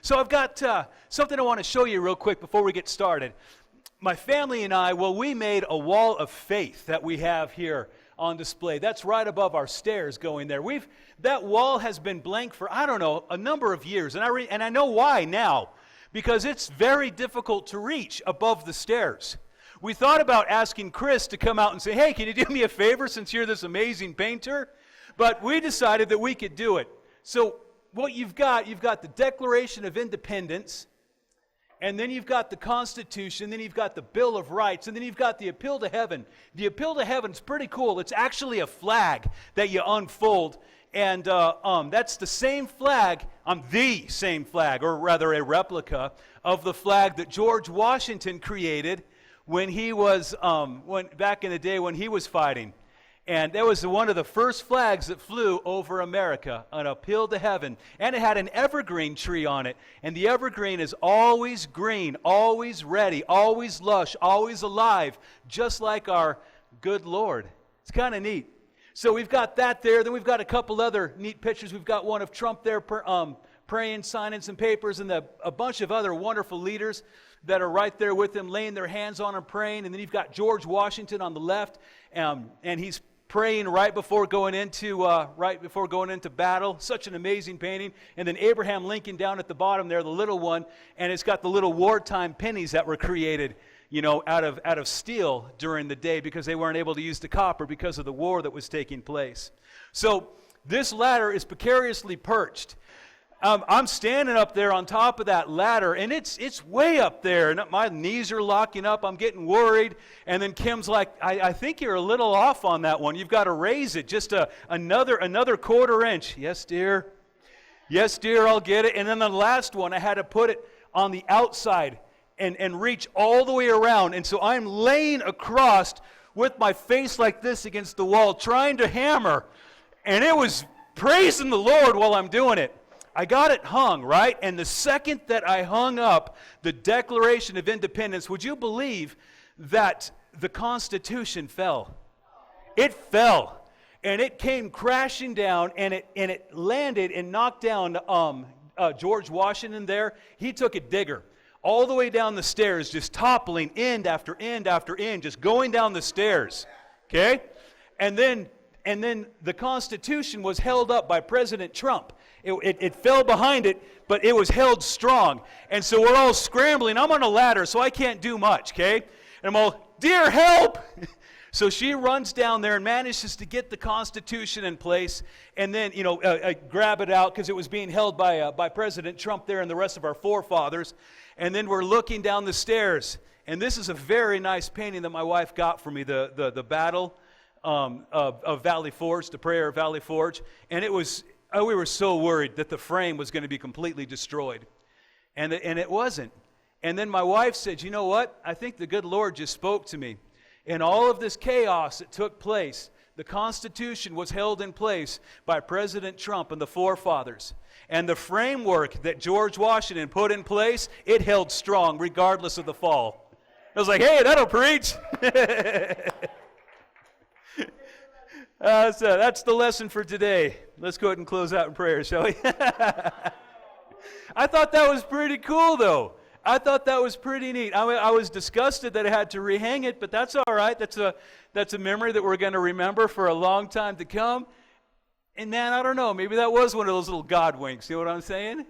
So I've got something I want to show you real quick before we get started. My family and I, we made a wall of faith that we have here on display. That's right above our stairs going there. That wall has been blank for, I don't know, a number of years. And I know why now. Because it's very difficult to reach above the stairs. We thought about asking Chris to come out and say, hey, can you do me a favor since you're this amazing painter? But we decided that we could do it. So what you've got the Declaration of Independence, and then you've got the Constitution, then you've got the Bill of Rights, and then you've got the Appeal to Heaven. The Appeal to Heaven is pretty cool. It's actually a flag that you unfold, and that's the same flag, the same flag, or rather a replica of the flag that George Washington created when he was, back in the day when he was fighting. And that was one of the first flags that flew over America, an appeal to heaven. And it had an evergreen tree on it. And the evergreen is always green, always ready, always lush, always alive, just like our good Lord. It's kind of neat. So we've got that there. Then we've got a couple other neat pictures. We've got one of Trump there praying, signing some papers, and a bunch of other wonderful leaders that are right there with him, laying their hands on him, praying. And then you've got George Washington on the left, and he's praying right before going into battle. Such an amazing painting. And then Abraham Lincoln down at the bottom there, the little one, and it's got the little wartime pennies that were created, out of steel during the day because they weren't able to use the copper because of the war that was taking place. So this ladder is precariously perched. I'm standing up there on top of that ladder, and it's way up there, and my knees are locking up. I'm getting worried, and then Kim's like, I think you're a little off on that one. You've got to raise it just another quarter inch. Yes, dear. Yes, dear, I'll get it. And then the last one, I had to put it on the outside and reach all the way around. And so I'm laying across with my face like this against the wall, trying to hammer, and it was praising the Lord while I'm doing it. I got it hung, right? And the second that I hung up the Declaration of Independence, would you believe that the Constitution fell? It fell. And it came crashing down, and it landed and knocked down George Washington there. He took a digger all the way down the stairs, just toppling end after end after end, just going down the stairs. Okay? And then the Constitution was held up by President Trump. It fell behind it, but it was held strong. And so we're all scrambling. I'm on a ladder, so I can't do much, okay? And I'm all, dear, help! So she runs down there and manages to get the Constitution in place and then, grab it out because it was being held by President Trump there and the rest of our forefathers. And then we're looking down the stairs. And this is a very nice painting that my wife got for me, the battle of Valley Forge, the prayer of Valley Forge. And it was... we were so worried that the frame was going to be completely destroyed. And it wasn't. And then my wife said, you know what? I think the good Lord just spoke to me. In all of this chaos that took place, the Constitution was held in place by President Trump and the forefathers. And the framework that George Washington put in place, it held strong regardless of the fall. I was like, hey, that'll preach. So that's the lesson for today. Let's go ahead and close out in prayer, shall we? I thought that was pretty cool, though. I thought that was pretty neat. I was disgusted that I had to rehang it, but that's all right. That's a memory that we're going to remember for a long time to come. And man, I don't know. Maybe that was one of those little God winks. You know what I'm saying?